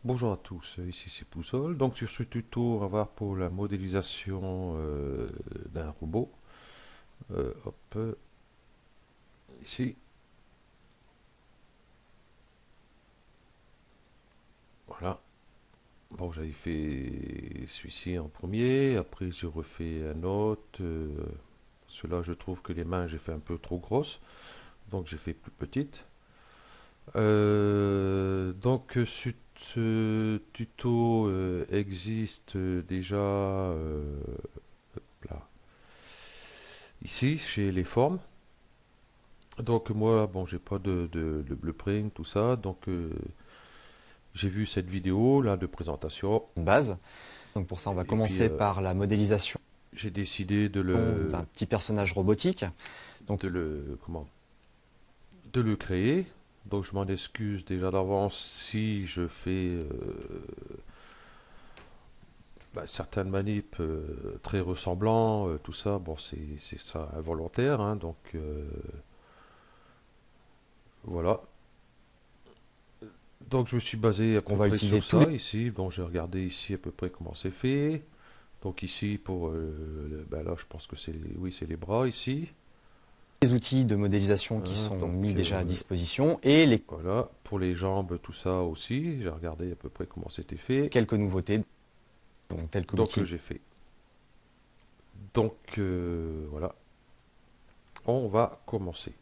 Bonjour à tous, ici c'est Poussol. Donc sur ce tuto, on va voir pour la modélisation d'un robot. Hop, ici, voilà. Bon, j'avais fait celui-ci en premier, après j'ai refait un autre. Celui-là, je trouve que les mains, j'ai fait un peu trop grosses, donc j'ai fait plus petite. Ce tuto existe déjà là, ici, chez les formes. Donc moi, bon, j'ai pas de blueprint, tout ça, donc j'ai vu cette vidéo là de présentation Base. Donc pour ça, on va et puis commencer par la modélisation j'ai décidé d'un petit personnage robotique. Donc comment, de le créer. Donc je m'en excuse déjà d'avance si je fais certaines manips très ressemblants, tout ça. Bon, c'est ça involontaire, hein, donc voilà. Donc je me suis basé à on peu va près utiliser sur tous les ça ici. Bon, j'ai regardé ici à peu près comment c'est fait. Donc ici pour ben là je pense que c'est oui c'est les bras ici. outils de modélisation qui Hein, sont donc mis déjà à disposition et les voilà pour les jambes tout ça aussi. J'ai regardé à peu près comment c'était fait. quelques nouveautés, donc telles que Donc l'outil. j'ai fait. Donc voilà, on va commencer.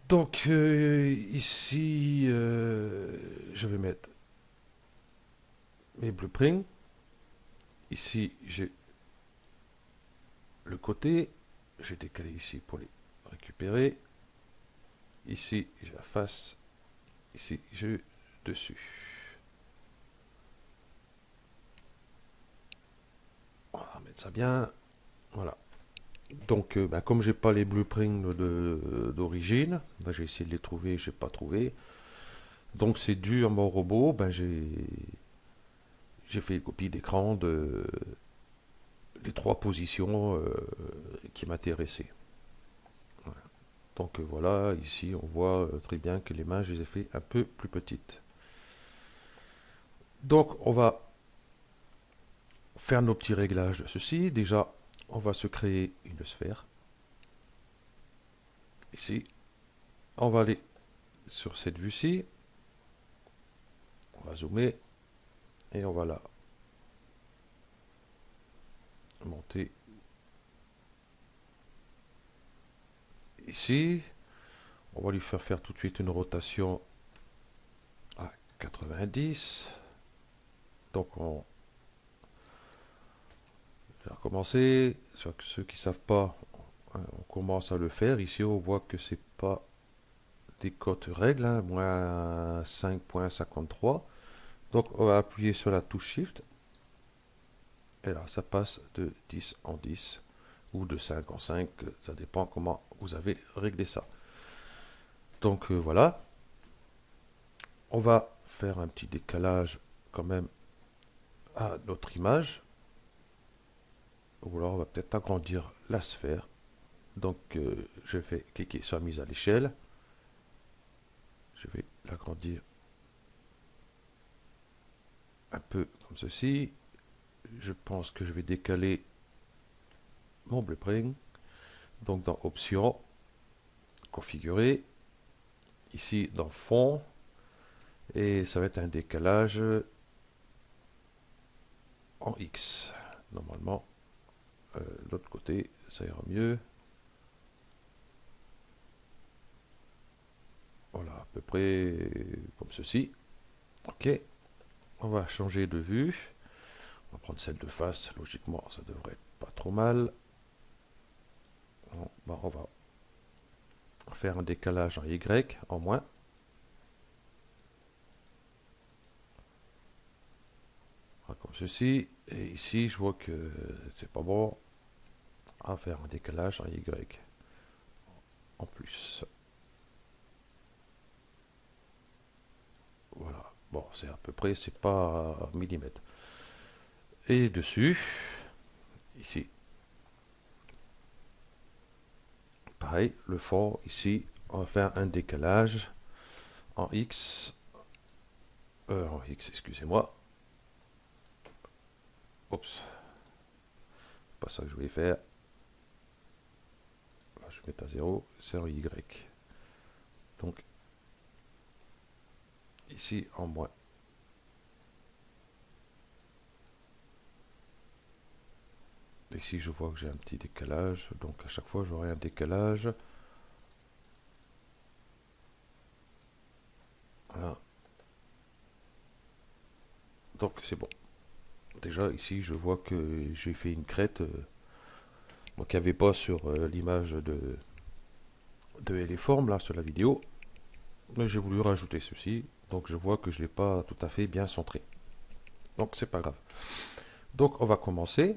Donc ici je vais mettre mes blueprints. Ici j'ai le côté. J'ai décalé ici pour les récupérer. Ici j'ai la face. Ici j'ai dessus. On va mettre ça bien. Voilà. Donc, comme j'ai pas les blueprints d'origine, j'ai essayé de les trouver, j'ai pas trouvé. Donc, c'est dû à mon robot. J'ai fait une copie d'écran de les trois positions qui m'intéressaient. Voilà. Donc voilà, ici on voit très bien que les mains, je les ai fait un peu plus petites. Donc, on va faire nos petits réglages de ceci. Déjà, on va se créer une sphère. Ici, on va aller sur cette vue-ci. On va zoomer et on va la monter ici. On va lui faire faire tout de suite une rotation à 90. Donc on va recommencer. Ceux qui ne savent pas, on commence à le faire. Ici on voit que c'est pas des cotes règles, hein, moins 5.53. Donc on va appuyer sur la touche Shift. Et là ça passe de 10 en 10 ou de 5 en 5. Ça dépend comment vous avez réglé ça. Donc voilà. On va faire un petit décalage quand même à notre image. Ou alors on va peut-être agrandir la sphère. Donc je vais cliquer sur la mise à l'échelle. Je vais l'agrandir un peu comme ceci. Je pense que je vais décaler mon blueprint. Donc dans Options, Configurer. Ici dans Fond. Et ça va être un décalage en X. Normalement, l'autre côté, ça ira mieux. Voilà, à peu près comme ceci. Ok, on va changer de vue. On va prendre celle de face. Logiquement, ça devrait être pas trop mal. Bon, on va faire un décalage en Y en moins. Voilà, comme ceci. Et ici, je vois que c'est pas bon. On va faire un décalage en Y en plus. Voilà. Bon, c'est à peu près, c'est pas millimètre. Et dessus, ici, pareil, le fond, ici, on va faire un décalage en X, excusez-moi. Oups, pas ça que je voulais faire. Là, je vais mettre à 0, c'est en Y. Donc, ici, en moins. Ici, je vois que j'ai un petit décalage, donc à chaque fois, j'aurai un décalage. Voilà. Donc, c'est bon. Déjà, ici, je vois que j'ai fait une crête, donc il n'y avait pas sur l'image de Héliforme, là, sur la vidéo. Mais j'ai voulu rajouter ceci, donc je vois que je ne l'ai pas tout à fait bien centré. Donc, c'est pas grave. Donc, on va commencer.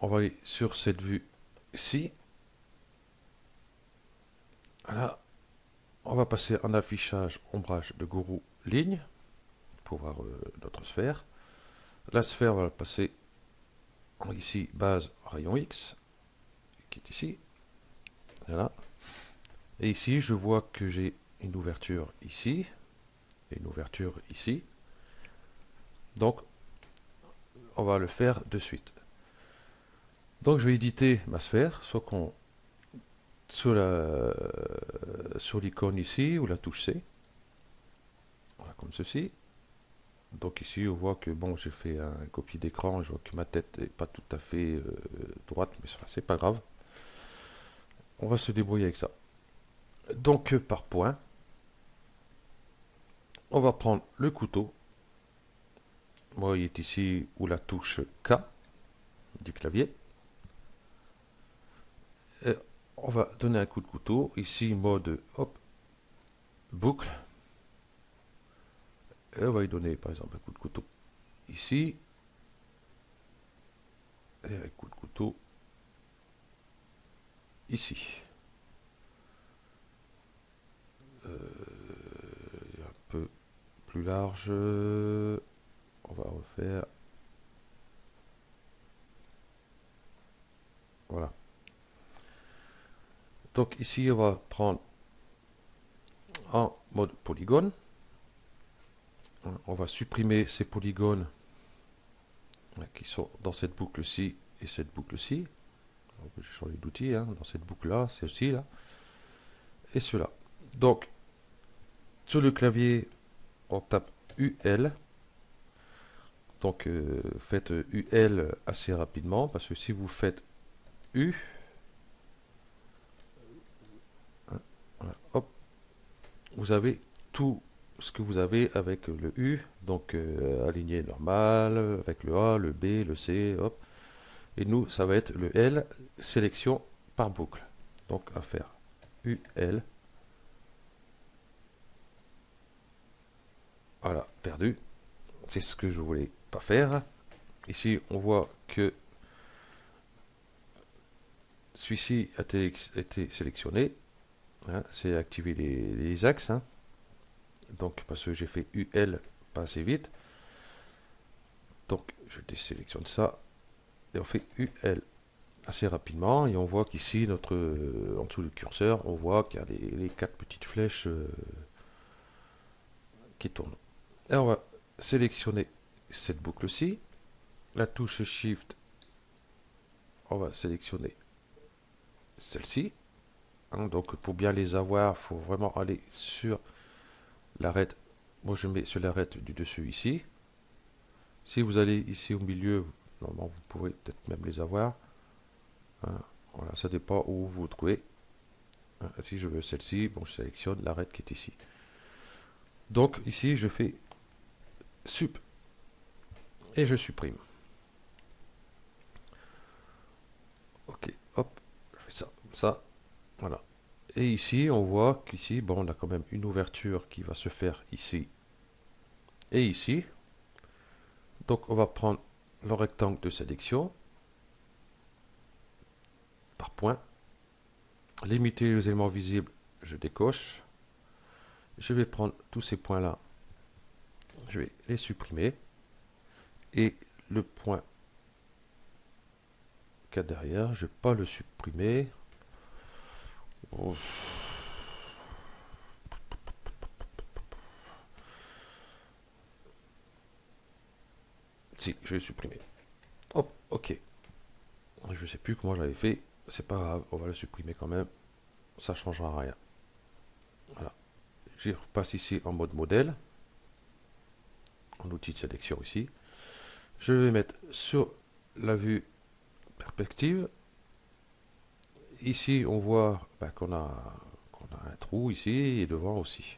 On va aller sur cette vue ici. Là, on va passer en affichage ombrage de gourou ligne pour voir notre sphère. La sphère, on va la passer ici, base rayon X, qui est ici. Voilà. Et ici, je vois que j'ai une ouverture ici et une ouverture ici. Donc, on va le faire de suite. Donc, je vais éditer ma sphère, soit qu'on sur l'icône ici ou la touche C, voilà, comme ceci. Donc ici, on voit que bon, j'ai fait un copie d'écran, je vois que ma tête n'est pas tout à fait droite, mais c'est pas grave. On va se débrouiller avec ça. Donc par point, on va prendre le couteau. Moi, il est ici où la touche K du clavier. Et on va donner un coup de couteau. Ici, mode hop, boucle. Et on va y donner par exemple un coup de couteau ici. Et un coup de couteau ici. Un peu plus large. On va refaire. Voilà. Donc ici, on va prendre en mode polygone. On va supprimer ces polygones qui sont dans cette boucle-ci et cette boucle-ci. J'ai changé d'outil, hein, dans cette boucle-là, celle-ci, là, et cela. Donc, sur le clavier, on tape UL. Donc, faites UL assez rapidement, parce que si vous faites U, hein, voilà, hop, vous avez tout ce que vous avez avec le U, donc aligné normal, avec le A, le B, le C, hop. Et nous, ça va être le L, sélection par boucle. Donc, à faire UL. Voilà, perdu. C'est ce que je voulais pas faire. Ici, on voit que celui-ci a été sélectionné. Hein, c'est activer les axes. Hein. Donc, parce que j'ai fait UL pas assez vite. Donc, je désélectionne ça. Et on fait UL assez rapidement. Et on voit qu'ici, en dessous du curseur, on voit qu'il y a les quatre petites flèches qui tournent. Et on va sélectionner cette boucle-ci. La touche Shift, on va sélectionner celle-ci. Hein, donc pour bien les avoir, il faut vraiment aller sur l'arête. Moi je mets sur l'arête du dessus ici. Si vous allez ici au milieu, normalement vous pourrez peut-être même les avoir. Hein, voilà, ça dépend où vous vous trouvez. Hein, si je veux celle-ci, bon je sélectionne l'arête qui est ici. Donc ici je fais sup et je supprime. Ok, hop, je fais ça, comme ça, voilà. Et ici, on voit qu'ici, bon, on a quand même une ouverture qui va se faire ici et ici. Donc, on va prendre le rectangle de sélection par point. Limiter les éléments visibles, je décoche. je vais prendre tous ces points-là, je vais les supprimer, et le point qu'il y a derrière, je ne vais pas le supprimer. Oh. Si, je vais le supprimer. Hop, ok. Je ne sais plus comment j'avais fait, c'est pas grave, on va le supprimer quand même, ça ne changera rien. Voilà. Je repasse ici en mode modèle, en outil de sélection ici. Je vais mettre sur la vue perspective. Ici, on voit qu'on a un trou ici et devant aussi.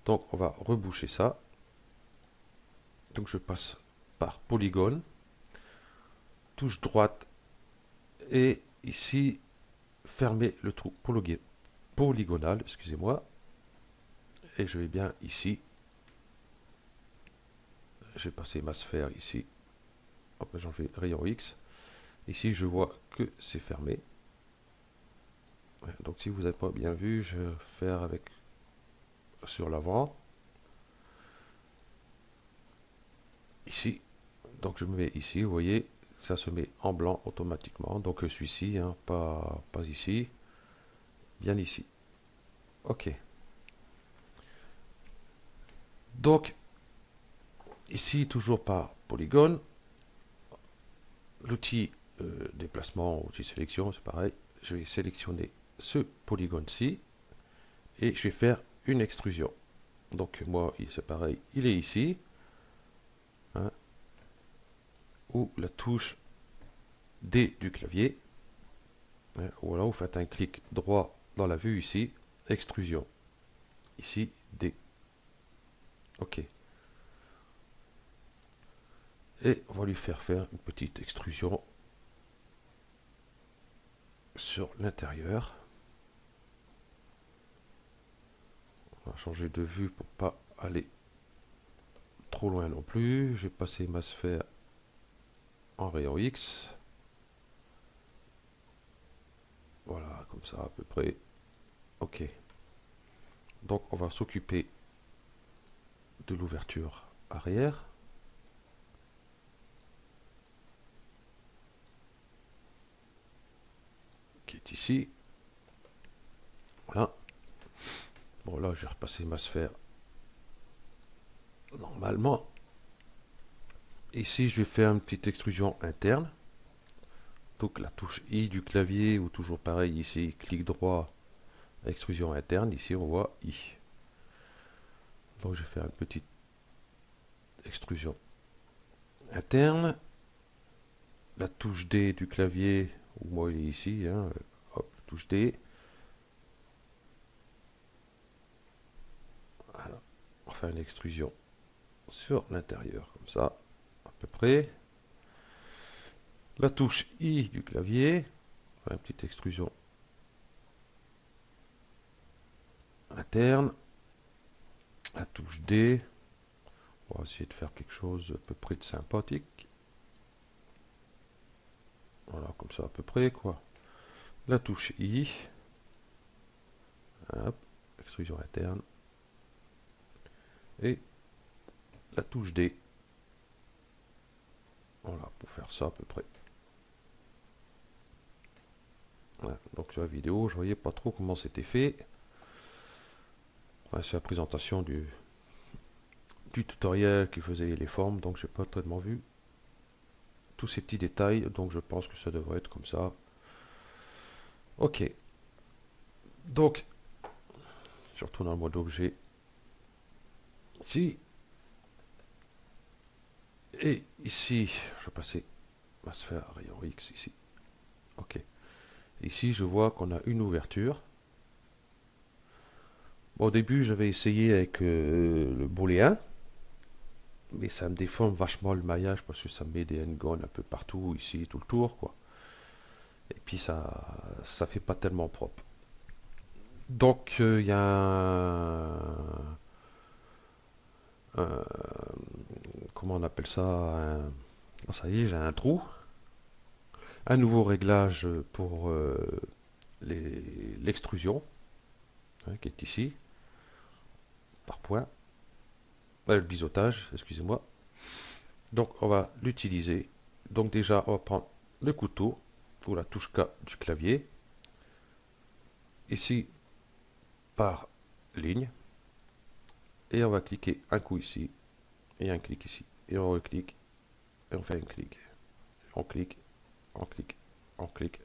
Donc, on va reboucher ça. Donc, je passe par polygone, touche droite et ici, fermer le trou polygonal, excusez-moi. Et je vais bien ici. Je vais passer ma sphère ici. Après, j'en fais rayon X. Ici, je vois que c'est fermé. Donc, si vous n'avez pas bien vu, je vais faire avec sur l'avant. Ici. Donc, je me mets ici. Vous voyez, ça se met en blanc automatiquement. Donc, celui-ci, hein, pas ici. Bien ici. OK. Donc, ici, toujours par polygone. L'outil déplacement, outil sélection, c'est pareil. Je vais sélectionner ce polygone-ci et je vais faire une extrusion. Donc moi, c'est pareil, il est ici, hein, ou la touche D du clavier, hein, ou alors vous faites un clic droit dans la vue ici, extrusion, ici D. OK. Et on va lui faire une petite extrusion sur l'intérieur. On va changer de vue pour pas aller trop loin non plus. Je vais passer ma sphère en rayon X. Voilà, comme ça à peu près. OK. Donc on va s'occuper de l'ouverture arrière. Qui est ici. Voilà. Bon là, j'ai repassé ma sphère normalement. Ici, je vais faire une petite extrusion interne. Donc la touche I du clavier, ou toujours pareil ici, clic droit, extrusion interne. Ici, on voit I. Donc je vais faire une petite extrusion interne. La touche D du clavier, ou moi il est ici, hein, hop, touche D. Voilà. On va faire une extrusion sur l'intérieur, comme ça, à peu près. La touche I du clavier, on va une petite extrusion interne. La touche D, on va essayer de faire quelque chose à peu près de sympathique. Voilà, comme ça à peu près, quoi. La touche I, hop, extrusion interne. Et la touche D. Voilà, pour faire ça à peu près. Voilà, donc sur la vidéo, je voyais pas trop comment c'était fait. Voilà, c'est la présentation du tutoriel qui faisait les formes, donc j'ai pas tellement vu tous ces petits détails, donc je pense que ça devrait être comme ça. OK. Donc, je retourne en mode objet. Ici. Et ici, je vais passer ma sphère à rayon X ici. OK. Ici, je vois qu'on a une ouverture. Bon, au début, j'avais essayé avec le booléen, mais ça me déforme vachement le maillage parce que ça me met des n-gon un peu partout, ici, tout le tour, quoi. Et puis, ça fait pas tellement propre. Donc, il y a comment on appelle ça, oh, ça y est, j'ai un trou. Un nouveau réglage pour l'extrusion, hein, qui est ici. par point. Le biseautage, excusez-moi. Donc on va l'utiliser. Donc déjà, on va prendre le couteau pour la touche K du clavier. Ici, par ligne. Et on va cliquer un coup ici. Et un clic ici. Et on reclique. Et on fait un clic. On clique. On clique. On clique.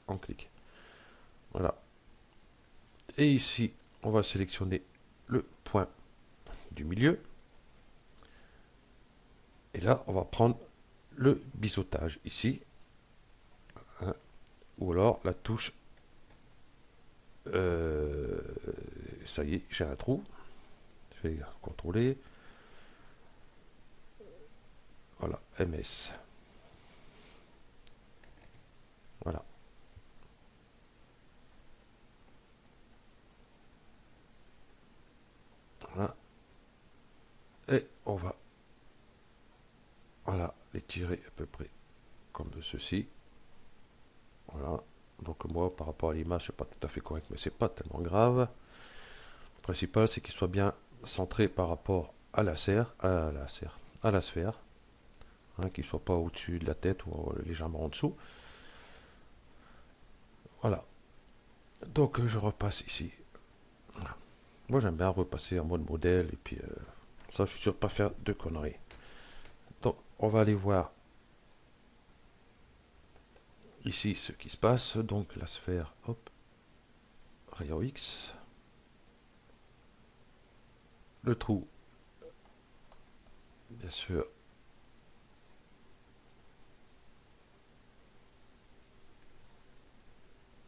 On clique. Voilà. Et ici, on va sélectionner le point du milieu. Et là, on va prendre le biseautage ici. Hein, ou alors la touche. Ça y est, j'ai un trou. Je vais contrôler. Voilà, MS. Voilà. Voilà. Et on va voilà, les tirer à peu près comme ceci. Voilà. Donc moi, par rapport à l'image, c'est pas tout à fait correct, mais c'est pas tellement grave. Le principal, c'est qu'il soit bien centré par rapport à la serre, à la sphère, hein, qu'il soit pas au-dessus de la tête ou légèrement en dessous. Voilà. Donc je repasse ici. Voilà. Moi, j'aime bien repasser en mode modèle et puis ça, je suis sûr de pas faire de conneries. Donc, on va aller voir ici ce qui se passe. Donc la sphère, hop, rayon X. Le trou, bien sûr.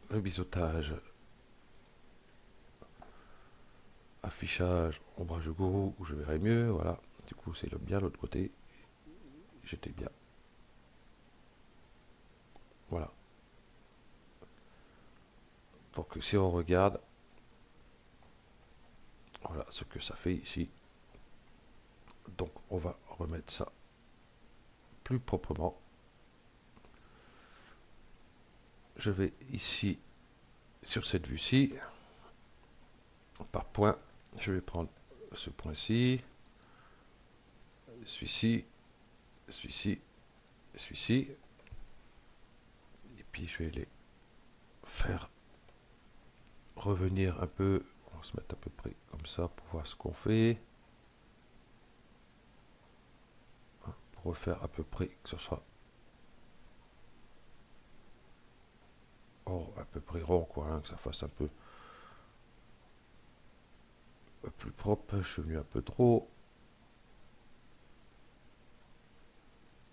Le biseautage. Affichage, ombrage de gourou, où je verrai mieux. Voilà. Du coup, c'est bien l'autre côté. J'étais bien. Voilà. Donc si on regarde, voilà ce que ça fait ici. Donc on va remettre ça plus proprement. Je vais ici, sur cette vue-ci, par point, je vais prendre ce point-ci, celui-ci, celui-ci, celui-ci, et puis je vais les faire revenir un peu. On va se mettre à peu près comme ça pour voir ce qu'on fait. Pour refaire à peu près que ce soit à peu près rond, quoi, hein, que ça fasse un peu plus propre. Je suis venu un peu trop.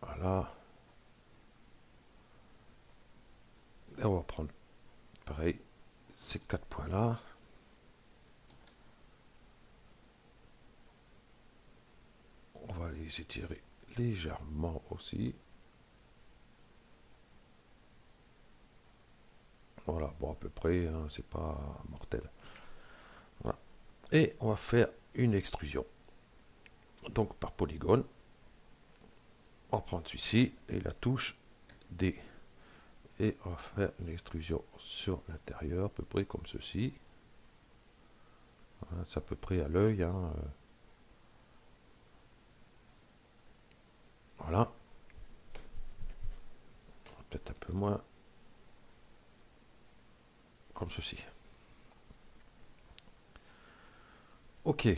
Voilà. Et on va prendre pareil ces 4 points là. On va les étirer légèrement aussi. Voilà, bon à peu près, hein, c'est pas mortel. Voilà. Et on va faire une extrusion. Donc par polygone, on va prendre celui-ci et la touche D. Et on va faire une extrusion sur l'intérieur, à peu près comme ceci. Voilà, c'est à peu près à l'œil. Hein, voilà. Peut-être un peu moins. Comme ceci. Ok.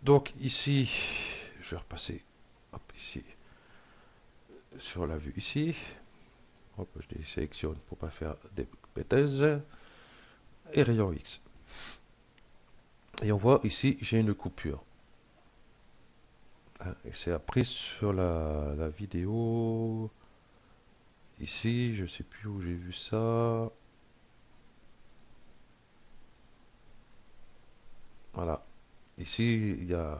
Donc ici, je vais repasser hop, ici sur la vue ici. Hop, je les sélectionne pour pas faire des bêtises. Et rayon X. Et on voit ici, j'ai une coupure. Hein, et c'est après sur la vidéo. Ici, je sais plus où j'ai vu ça. Voilà. Ici, il y a.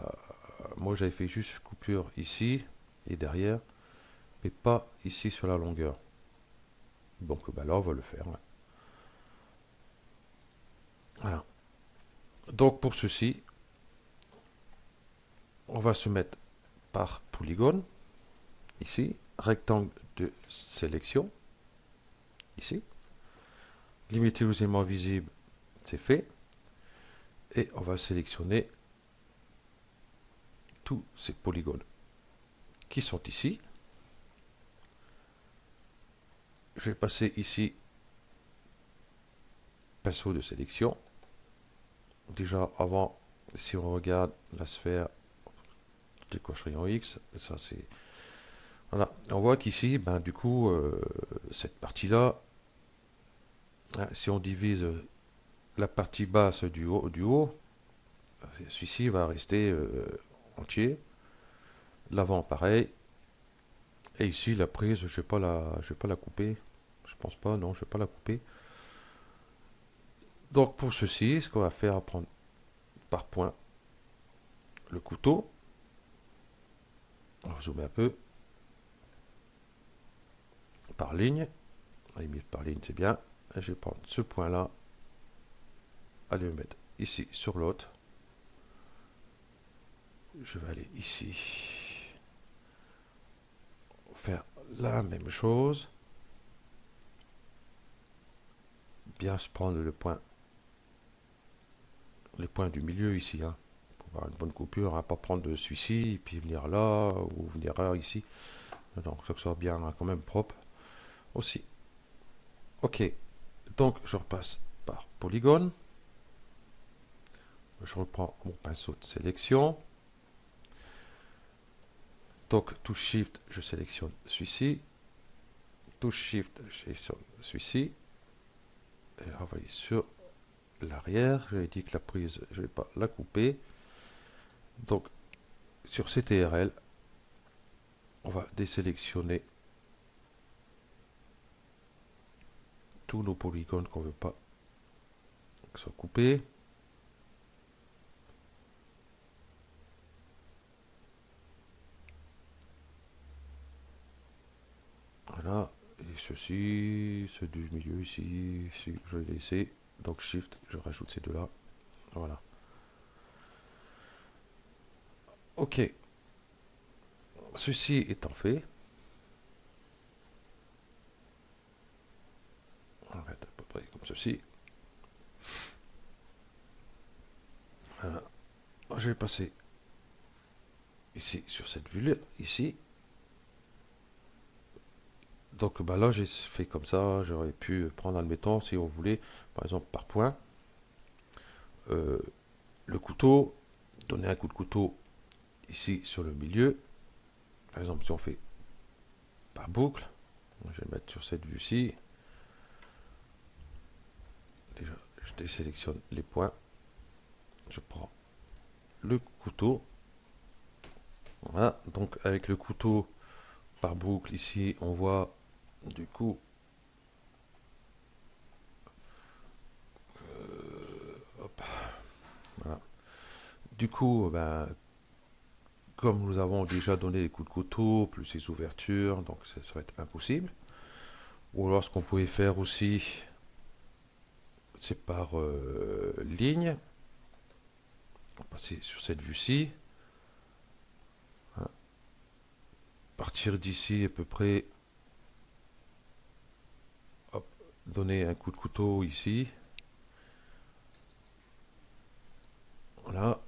Moi, j'avais fait juste coupure ici et derrière, mais pas ici sur la longueur. Donc bah là, on va le faire. Ouais. Voilà. Donc pour ceci, on va se mettre par polygone, ici, rectangle de sélection, ici. Limiter aux éléments visibles, c'est fait. et on va sélectionner tous ces polygones qui sont ici. Je vais passer ici pinceau de sélection. Déjà avant, si on regarde la sphère des cocheries en X, ça c'est voilà, on voit qu'ici, ben, du coup, cette partie-là, hein, si on divise la partie basse du haut, celui-ci va rester entier. L'avant, pareil. Et ici, la prise, je vais pas la couper. Je pense pas, non, je vais pas la couper. Donc pour ceci, ce qu'on va faire, prendre par point le couteau. On va zoomer un peu. Par ligne. À la limite, par ligne, c'est bien. Et je vais prendre ce point-là. Aller le mettre ici sur l'autre. Je vais aller ici. Faire la même chose. Bien se prendre les points du milieu ici. Hein, pour avoir une bonne coupure. Hein, pas prendre de celui-ci et puis venir là ou venir là ici. Donc ça soit bien hein, quand même propre aussi. Ok. Donc je repasse par polygone. Je reprends mon pinceau de sélection. Donc touche Shift, je sélectionne celui-ci. Touche Shift, je sélectionne celui-ci. Et renvoyer sur l'arrière. J'avais dit que la prise, je ne vais pas la couper. Donc sur CTRL, on va désélectionner tous nos polygones qu'on ne veut pas que soient coupés. Voilà. Et ceci, ceux du milieu ici, je vais laisser. Donc Shift, je rajoute ces deux-là. Voilà. Ok. Ceci étant fait, on va mettre à peu près comme ceci. Voilà. Je vais passer ici sur cette vue-là, ici. Donc bah là j'ai fait comme ça, j'aurais pu prendre, admettons, si on voulait, par exemple par point, le couteau, donner un coup de couteau ici sur le milieu. Par exemple si on fait par boucle, je vais mettre sur cette vue-ci. Déjà je désélectionne les points, je prends le couteau. Voilà, donc avec le couteau par boucle ici, on voit du coup hop, voilà. Du coup, ben, comme nous avons déjà donné les coups de couteau, plus les ouvertures, donc ça va être impossible. Ou alors ce qu'on pouvait faire aussi, c'est par ligne. On va passer sur cette vue-ci. Hein. Partir d'ici à peu près. Hop, donner un coup de couteau ici. Voilà.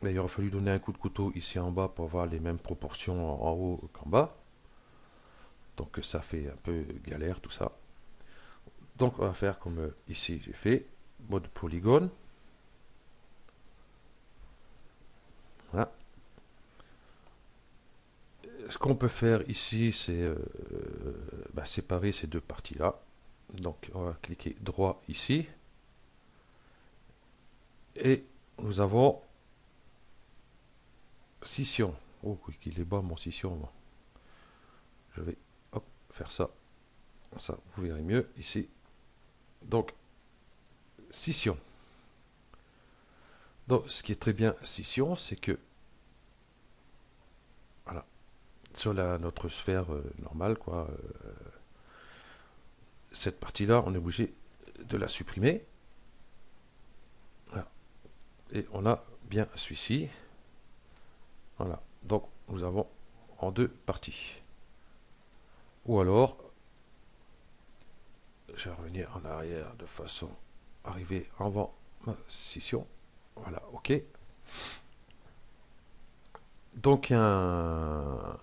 Mais il aurait fallu donner un coup de couteau ici en bas pour avoir les mêmes proportions en haut qu'en bas. Donc ça fait un peu galère tout ça. Donc on va faire comme ici j'ai fait. Mode polygone. Voilà. Ce qu'on peut faire ici, c'est séparer ces deux parties-là. Donc on va cliquer droit ici. Et nous avons scission. Oh, qu'il est bas mon scission. Je vais hop, faire ça. Ça, vous verrez mieux ici. Donc, scission. Donc, ce qui est très bien scission, c'est que voilà, sur notre sphère normale, quoi, cette partie-là, on est obligé de la supprimer. Voilà. Et on a bien celui-ci. Voilà. Donc, nous avons en deux parties. Ou alors, je vais revenir en arrière de façon à arriver avant ma scission. Voilà, ok. Donc il y a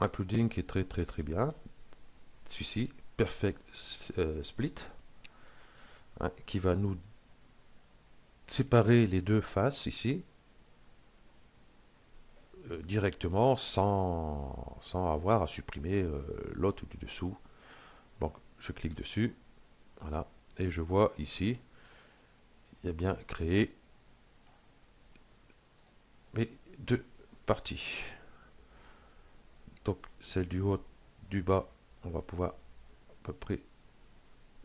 un plugin qui est très bien. Celui-ci, Perfect Split, hein, qui va nous séparer les deux faces ici directement sans avoir à supprimer l'autre du dessous. Donc je clique dessus, voilà, et je vois ici, il y a bien créé mes deux parties. Donc celle du haut, du bas, on va pouvoir à peu près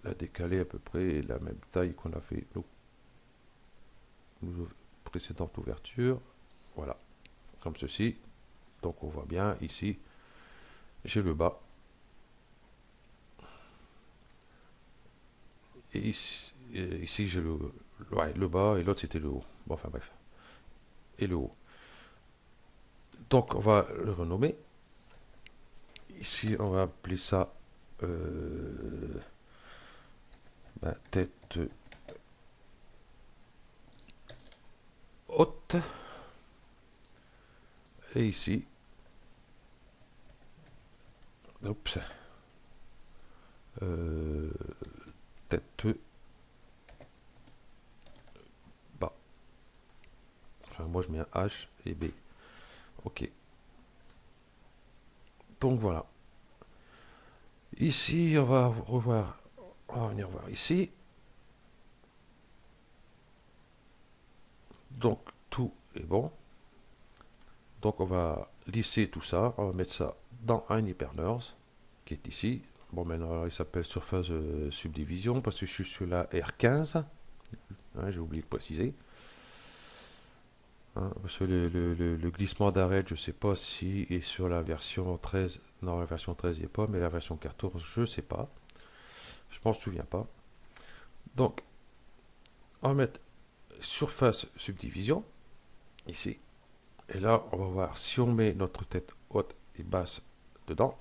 la décaler à peu près la même taille qu'on a fait nos précédentes ouvertures. Voilà, comme ceci. Donc on voit bien ici, j'ai le bas. Et ici j'ai le bas et l'autre c'était le haut. Bon, enfin bref. Et le haut. Donc on va le renommer. Ici on va appeler ça tête haute. Et ici, oups, euh, tête bas. Enfin, moi je mets un H et B. Ok. Donc voilà. Ici, on va revoir. On va venir voir ici. Donc tout est bon. Donc on va lisser tout ça. On va mettre ça dans un hypernurse qui est ici. Bon, maintenant il s'appelle surface subdivision parce que je suis sur la R15. Hein, j'ai oublié de préciser. Hein, parce que le glissement d'arrêt, je ne sais pas si est sur la version 13. Non, la version 13 il n'y est pas, mais la version 14, je ne sais pas. Je m'en souviens pas. Donc, on va mettre surface subdivision, ici. Et là, on va voir si on met notre tête haute et basse dedans.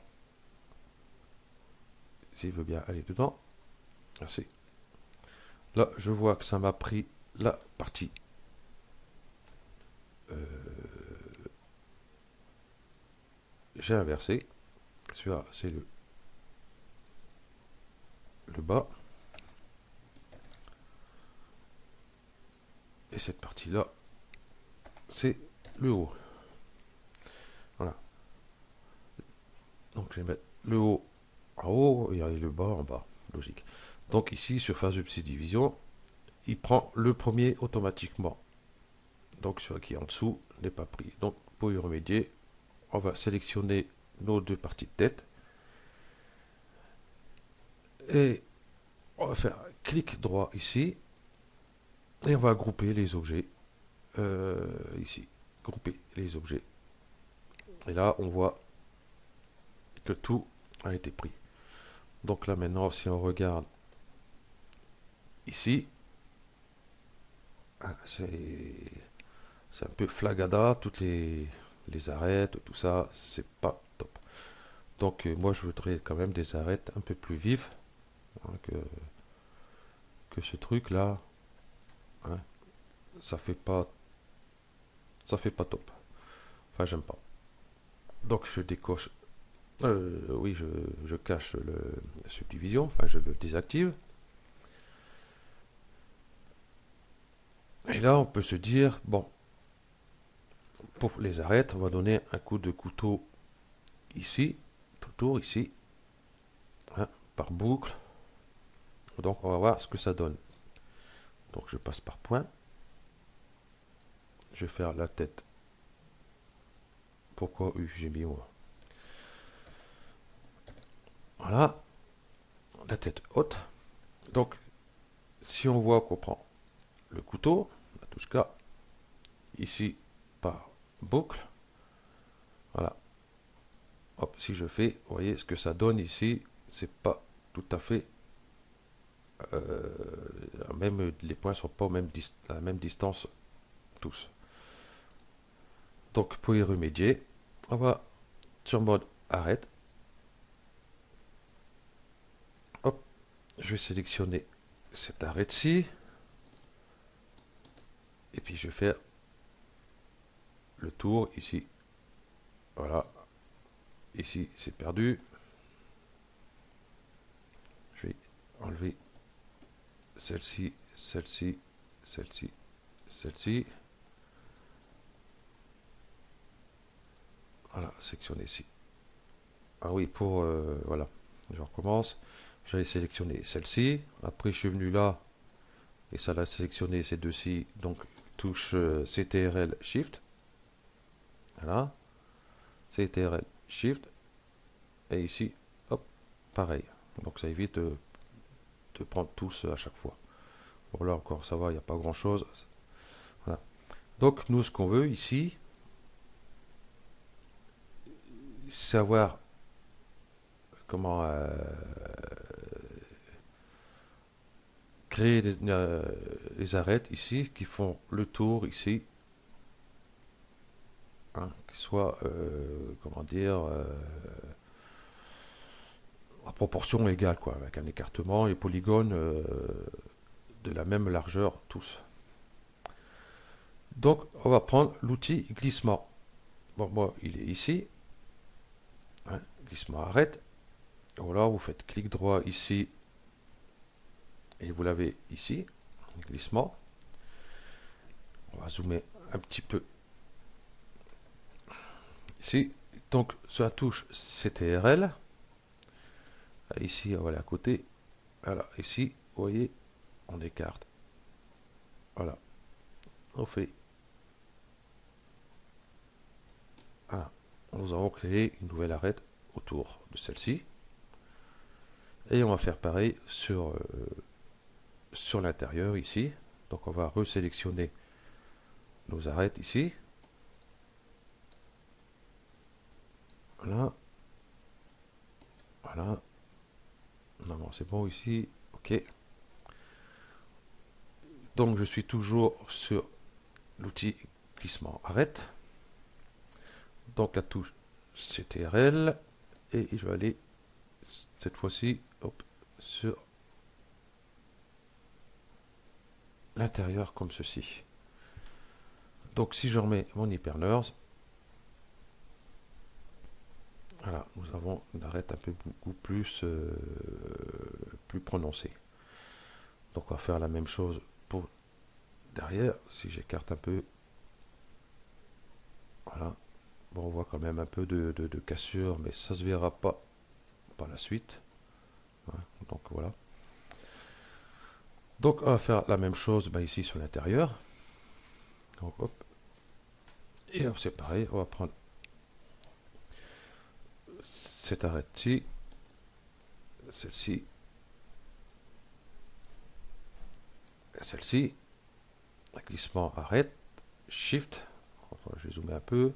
S'il veut bien aller dedans. Merci. Là, je vois que ça m'a pris la partie. J'ai inversé. Celui-là, c'est le bas. Et cette partie-là, c'est le haut. Voilà. Donc, je vais mettre le haut en haut et le bas en bas. Logique. Donc, ici, surface de subdivision, il prend le premier automatiquement. Donc, celui qui est en dessous n'est pas pris. Donc, pour y remédier, on va sélectionner nos deux parties de tête. Et on va faire clic droit ici. Et on va grouper les objets ici. Grouper les objets. Et là, on voit que tout a été pris. Donc là, maintenant, si on regarde ici, c'est un peu flagada, toutes les arêtes, tout ça, c'est pas top. Donc moi, je voudrais quand même des arêtes un peu plus vives, hein, que ce truc là, hein, ça fait pas top. Enfin, j'aime pas. Donc je décoche, oui, je cache la subdivision, enfin je le désactive. Et là, on peut se dire, bon, pour les arêtes, on va donner un coup de couteau ici, tout autour ici, hein, par boucle. Donc on va voir ce que ça donne. Donc je passe par point. Je vais faire la tête. Pourquoi U j'ai mis moi. Voilà, la tête haute. Donc si on voit qu'on prend le couteau, la touche K, ici par boucle, voilà. Hop, si je fais, vous voyez ce que ça donne ici, c'est pas tout à fait même les points sont pas à la même distance tous. Donc pour y remédier, on va sur mode arrête. Hop, je vais sélectionner cet arrêt-ci. Et puis je vais faire le tour ici. Voilà. Ici, c'est perdu. Je vais enlever celle-ci, celle-ci, celle-ci, celle-ci. Voilà, sectionner ici. Ah oui, pour... voilà, je recommence. J'avais sélectionné celle-ci. Après, je suis venu là. Et ça l'a sélectionné ces deux-ci. Donc, touche CTRL Shift. Voilà. CTRL Shift. Et ici, hop, pareil. Donc, ça évite de prendre tous à chaque fois. Bon, là encore, ça va, il n'y a pas grand-chose. Voilà. Donc, nous, ce qu'on veut ici, c'est savoir comment créer les arêtes ici qui font le tour ici, hein, qui soient, comment dire, à proportion égale, quoi, avec un écartement et polygones de la même largeur tous. Donc, on va prendre l'outil glissement. Bon, moi, il est ici. Hein, glissement arrête. Voilà, vous faites clic droit ici et vous l'avez ici. Glissement. On va zoomer un petit peu ici. Donc, sur la touche CTRL. Ici, on va aller à côté. Voilà, ici, vous voyez, on écarte. Voilà, on fait. Voilà, nous avons créé une nouvelle arête autour de celle-ci. Et on va faire pareil sur l'intérieur ici. Donc on va resélectionner nos arêtes ici. Voilà. Voilà. Non, c'est bon ici. OK. Donc je suis toujours sur l'outil glissement arrête. Donc la touche CTRL. Et je vais aller cette fois-ci sur l'intérieur comme ceci. Donc si je remets mon hypernurse, voilà, nous avons une arête un peu beaucoup plus, plus prononcée. Donc on va faire la même chose pour derrière. Si j'écarte un peu, voilà. Bon, on voit quand même un peu de cassure, mais ça se verra pas par la suite. Ouais, donc voilà. Donc on va faire la même chose ici sur l'intérieur. Donc hop. Et c'est pareil, on va prendre cette arête-ci, celle-ci, celle-ci. Glissement arrête, Shift. Enfin, je vais zoomer un peu.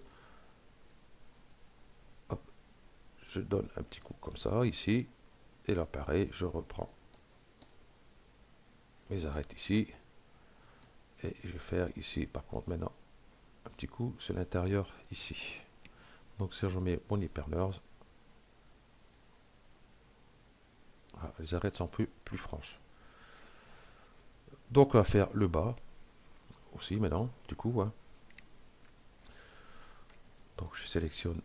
Hop. Je donne un petit coup comme ça ici. Et là pareil, je reprends mes arêtes ici. Et je vais faire ici par contre maintenant un petit coup sur l'intérieur ici. Donc si je mets mon hypernurse, voilà, les arêtes sont plus franches. Donc on va faire le bas aussi maintenant, du coup. Hein. Donc je sélectionne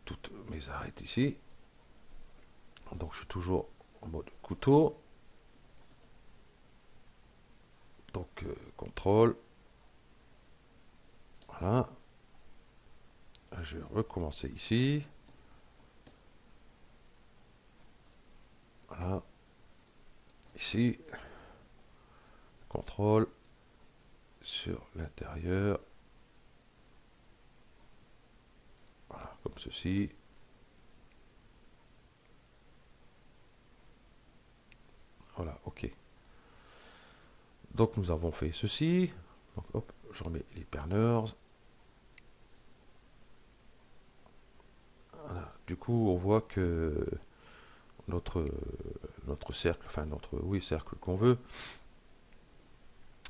toutes mes arêtes ici. Donc je suis toujours en mode couteau. Donc contrôle. Voilà. Je vais recommencer ici. Voilà. Ici. Contrôle. Sur l'intérieur. Voilà, comme ceci. Voilà, ok. Donc nous avons fait ceci. Donc hop, je remets l'hypernurse. Voilà. Du coup, on voit que notre cercle, enfin notre cercle qu'on veut,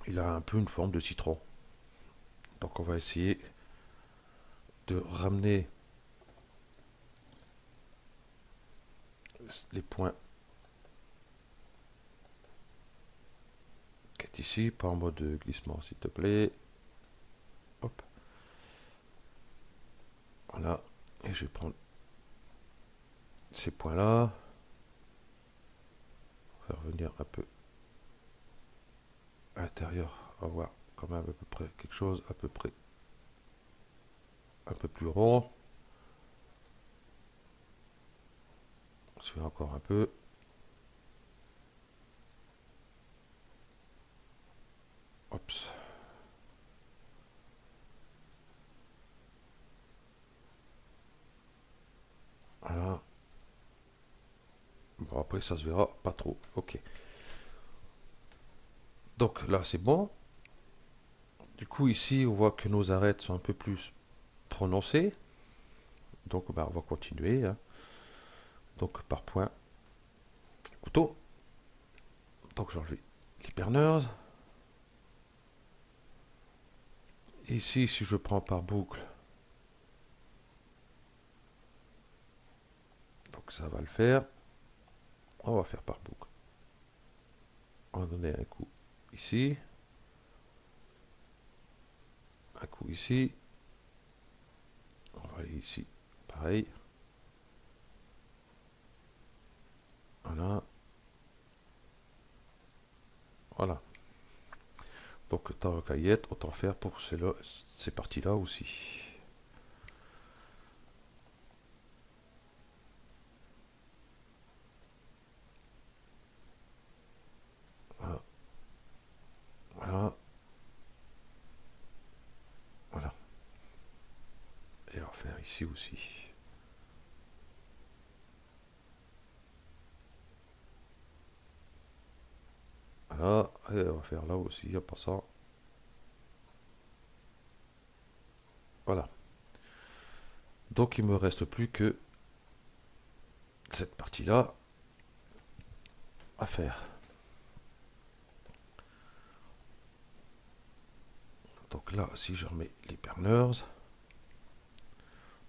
il a un peu une forme de citron. Donc on va essayer de ramener les points direct ici, pas en mode glissement s'il te plaît. Hop. Voilà. Et je vais prendre ces points-là. Faire venir un peu à l'intérieur. Avoir quand même à peu près quelque chose à peu près un peu plus rond. On se fait encore un peu. Oups. Voilà. Bon, après, ça se verra pas trop. Ok. Donc là, c'est bon. Du coup, ici, on voit que nos arêtes sont un peu plus prononcées. Donc, bah, on va continuer. Hein. Donc, par point. Couteau. Donc, j'ai enlevé l'hypernurse. Ici, si je prends par boucle, donc ça va le faire. On va faire par boucle. On va donner un coup ici. Un coup ici. On va aller ici. Pareil. Voilà. Voilà. Donc, tant caillette, autant faire pour ces parties-là aussi. Voilà. Voilà. Voilà. Et on va faire ici aussi. Voilà. Et on va faire là aussi en passant. Voilà. Donc il me reste plus que cette partie-là à faire. Donc là, si je remets l'hypernurse,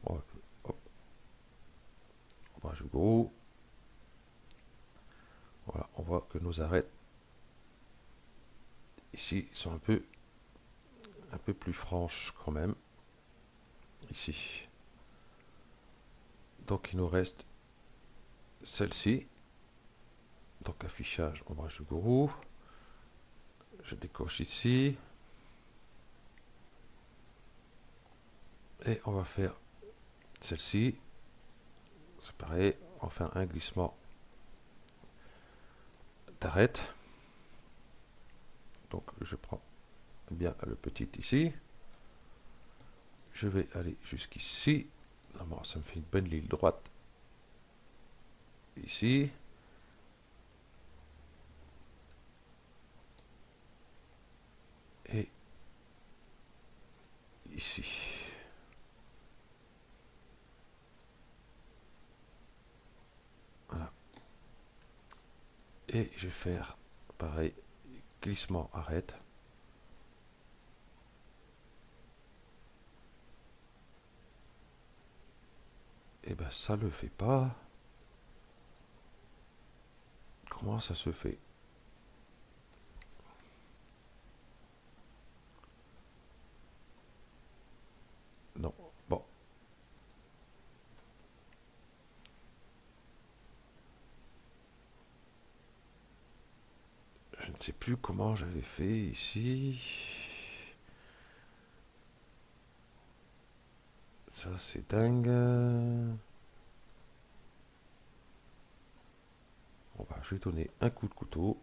hop, on va jouer gros. Voilà, on voit que nos arêtes ici sont un peu plus franches quand même. Ici. Donc il nous reste celle-ci. Donc affichage, ombrage de gourou. Je décoche ici. Et on va faire celle-ci. C'est pareil, on va faire un glissement d'arête. Donc je prends bien le petit ici. Je vais aller jusqu'ici. Normalement, ça me fait une bonne ligne droite. Ici. Et ici. Voilà. Et je vais faire pareil, glissement arrête. Et ben ça le fait pas. Comment ça se fait? Non. Bon. Je ne sais plus comment j'avais fait ici. Ça c'est dingue. Je vais donner un coup de couteau.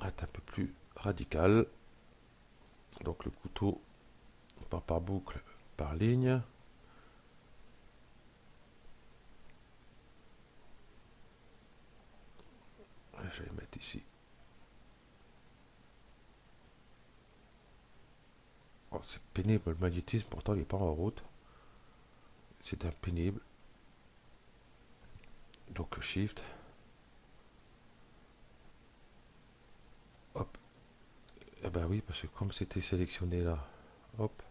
Être un peu plus radical. Donc le couteau, pas par boucle, par ligne. Je vais mettre ici. Oh, c'est pénible le magnétisme, pourtant il n'est pas en route. C'est un pénible. Donc shift. Hop. Eh ben oui, parce que comme c'était sélectionné là, hop.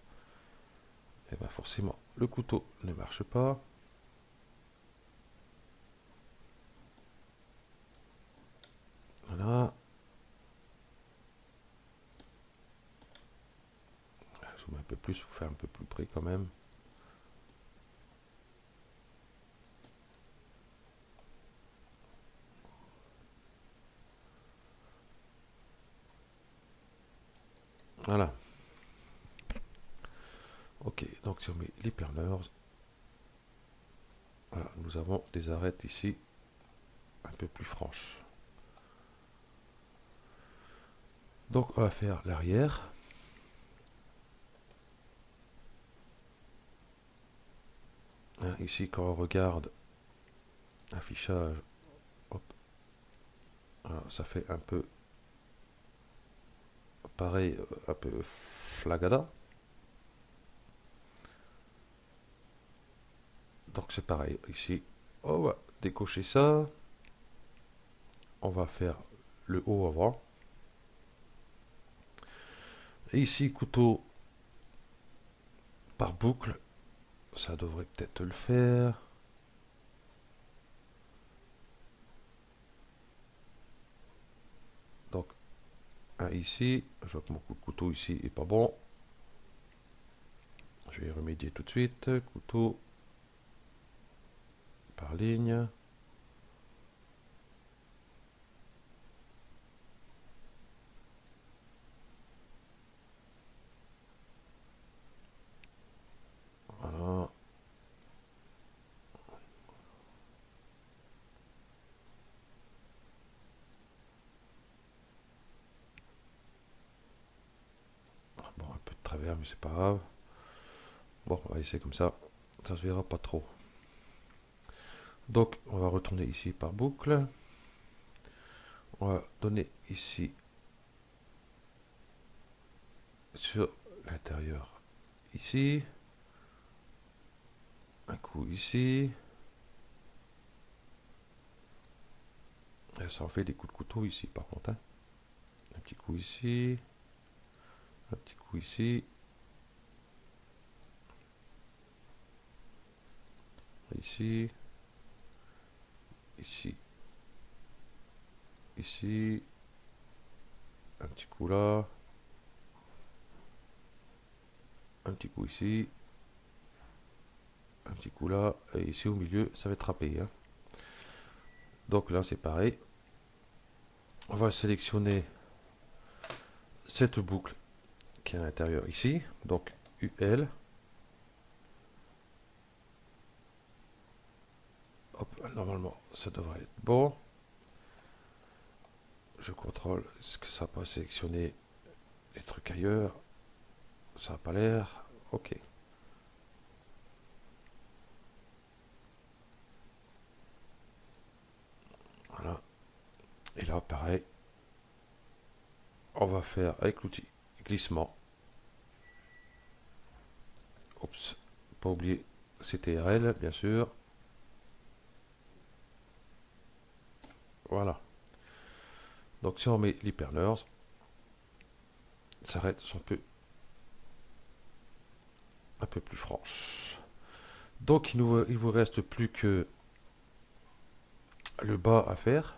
Et ben forcément, le couteau ne marche pas. Voilà. plus, vous faire un peu plus près quand même. Voilà. Ok, donc si on met l'hyperneur, voilà, nous avons des arêtes ici un peu plus franches. Donc on va faire l'arrière. Hein, ici quand on regarde affichage, hop, voilà, ça fait un peu pareil, un peu flagada. Donc c'est pareil ici, on va décocher ça, on va faire le haut avant. Et ici couteau par boucle, ça devrait peut-être le faire. Donc un ici, je vois que mon coup de couteau ici est pas bon. Je vais y remédier tout de suite. Couteau par ligne. Voilà. Bon, un peu de travers, mais c'est pas grave. Bon, on va essayer comme ça. Ça se verra pas trop. Donc, on va retourner ici par boucle. On va donner ici sur l'intérieur. Ici. Un coup ici. Et ça en fait des coups de couteau ici par contre. Hein. Un petit coup ici. Un petit coup ici. Ici. Ici. Ici. Un petit coup là. Un petit coup ici. Un petit coup là. Et ici au milieu, ça va être râpé. Hein. Donc là, c'est pareil. On va sélectionner cette boucle qui est à l'intérieur ici. Donc UL. Hop, normalement, ça devrait être bon. Je contrôle. Est-ce que ça n'a pas sélectionné les trucs ailleurs? Ça n'a pas l'air. Ok. Voilà. Et là, pareil. On va faire avec l'outil glissement. Oups. Pas oublier CTRL, bien sûr. Voilà. Donc si on met l'hypernurse, ça reste un peu plus franche. Donc il vous reste plus que le bas à faire.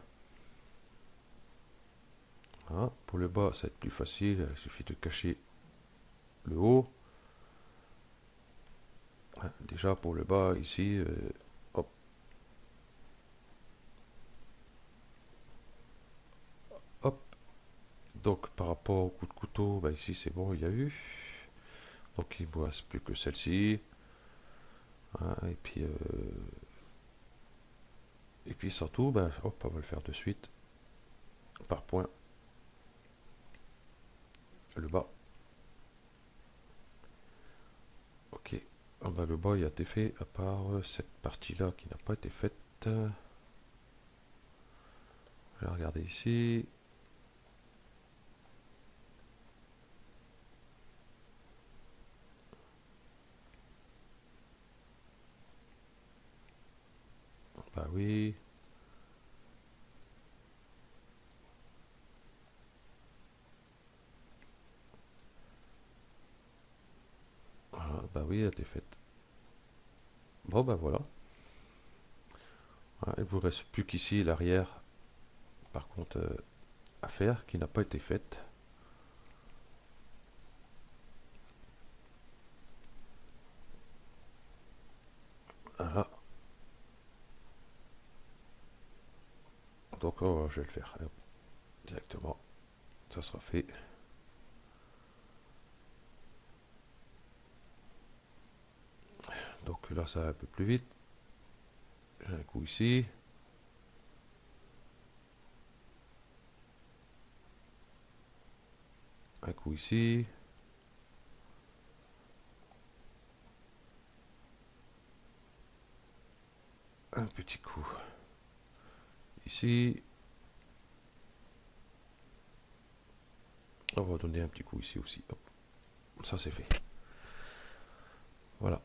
Hein, pour le bas, ça va être plus facile. Il suffit de cacher le haut. Hein, déjà pour le bas, ici, hop. Hop. Donc par rapport au coup de couteau, bah, ici c'est bon, il y a eu. Donc il ne me reste plus que celle-ci. Hein, et puis surtout, bah, hop, on va le faire de suite. Par point. Le bas. Ok. Ah bah, le bas il a été fait, à part cette partie-là qui n'a pas été faite. Je vais regarder ici. Bah oui. Voilà, bah oui, elle a été faite. Bon bah voilà. Voilà, il vous reste plus qu'ici l'arrière, par contre, à faire, qui n'a pas été faite. Donc oh, je vais le faire directement. Ça sera fait. Donc là, ça va un peu plus vite. J'ai un coup ici. Un coup ici. Un petit coup ici. On va donner un petit coup ici aussi. Hop. Ça c'est fait. Voilà.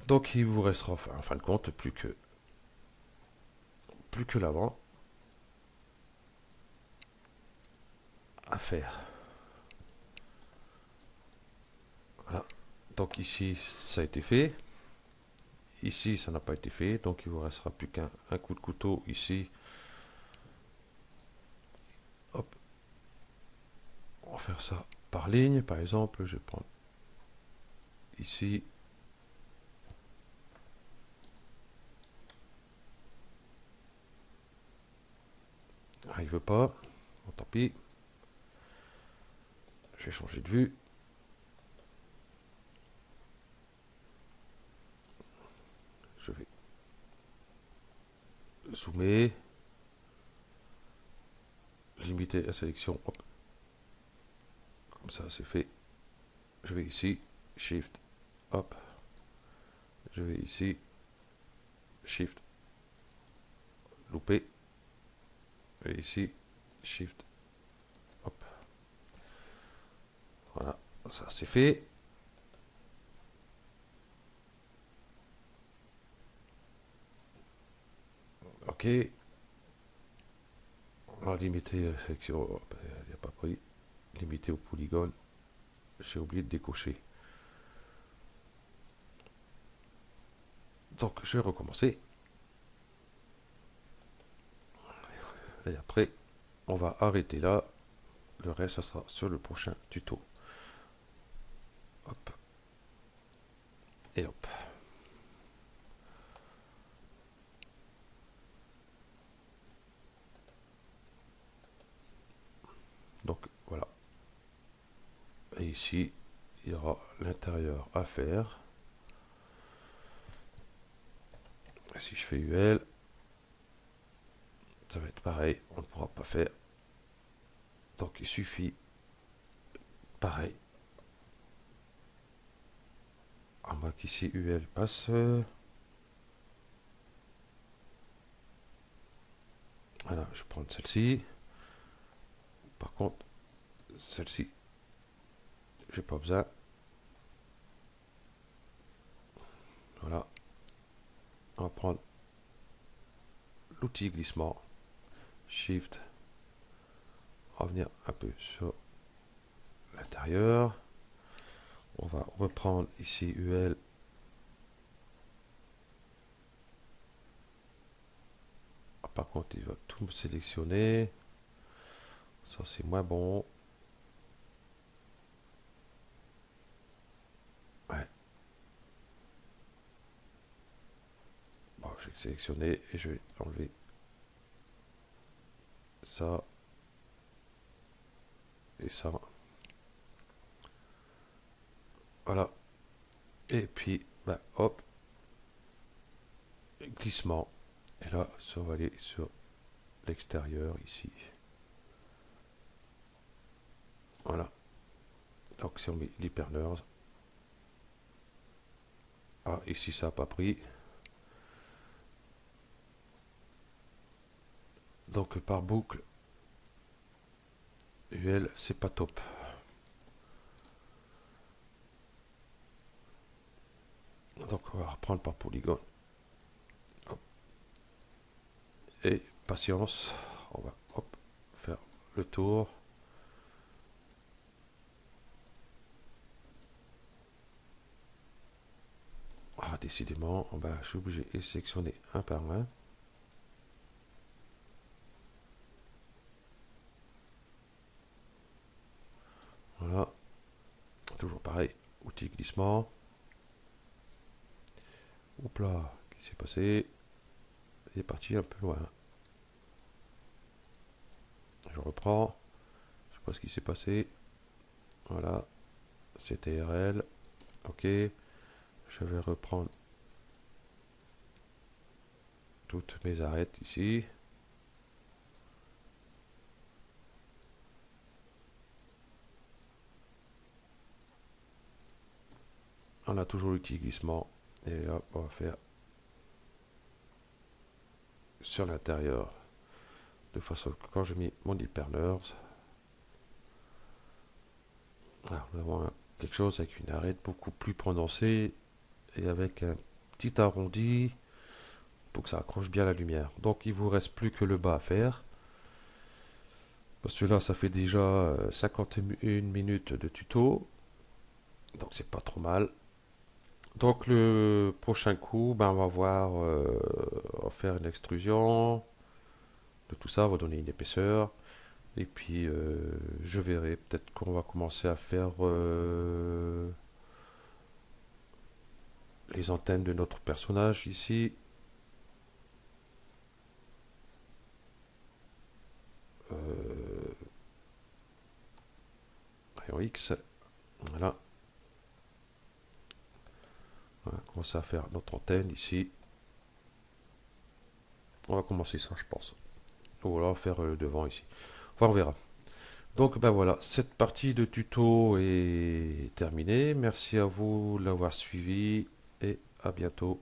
Donc il vous restera en fin de compte plus que l'avant à faire. Voilà. Donc ici ça a été fait. Ici ça n'a pas été fait. Donc il vous restera plus qu'un coup de couteau ici. Hop. On va faire ça par ligne. Par exemple, je vais prendre ici. Ah, il veut pas. Bon, tant pis. Je vais changer de vue. Je vais zoomer. Limiter la sélection. Hop. Comme ça, c'est fait. Je vais ici. Shift. Hop. Je vais ici. Shift. Louper. Je vais ici. Shift. Hop. Voilà. Ça, c'est fait. Ok. On va limiter la sélection. Il n'y a pas pris. Limiter au polygone. J'ai oublié de décocher. Donc, je vais recommencer. Et après, on va arrêter là. Le reste, ça sera sur le prochain tuto. Hop. Et hop. Donc, voilà. Et ici, il y aura l'intérieur à faire. Si je fais UL, ça va être pareil, on ne pourra pas faire. Donc il suffit, pareil, à moins qu'ici UL passe. Voilà, je vais prendre celle-ci. Par contre, celle-ci, j'ai pas besoin. Voilà, on va prendre l'outil glissement, Shift, revenir un peu sur l'intérieur. On va reprendre ici UL. Ah, par contre, il va tout me sélectionner. Ça, c'est moins bon. Ouais. Bon, je vais sélectionner et je vais enlever ça et ça. Voilà. Et puis, bah, hop, glissement. Et là, ça va aller sur l'extérieur ici. Voilà. Donc si on met l'hypernurse. Ah, ici ça n'a pas pris. Donc par boucle, UL, c'est pas top. Donc on va reprendre par polygone. Hop. Et patience, on va hop, faire le tour. Ah, décidément, je suis obligé de sélectionner un par un. Voilà. Toujours pareil, outil glissement. Oups là, qu'est-ce qui s'est passé? Il est parti un peu loin. je reprends. Je sais pas ce qui s'est passé. Voilà, c'était RL. Ok, je vais reprendre toutes mes arêtes ici. On a toujours l'outil glissement. Et hop, on va faire sur l'intérieur. De façon que quand je mets mon hypernurse, nous avons quelque chose avec une arête beaucoup plus prononcée et avec un petit arrondi pour que ça accroche bien la lumière. Donc il vous reste plus que le bas à faire. Parce que là ça fait déjà 51 minutes de tuto. Donc c'est pas trop mal. Donc le prochain coup, ben, on va faire une extrusion de tout ça, on va donner une épaisseur. Et puis je verrai, peut-être qu'on va commencer à faire les antennes de notre personnage ici. Rayon X, voilà. On va commencer à faire notre antenne ici. On va commencer ça, je pense. Ou alors faire le devant ici. Enfin, on verra. Donc, ben voilà, cette partie de tuto est terminée. Merci à vous de l'avoir suivi et à bientôt.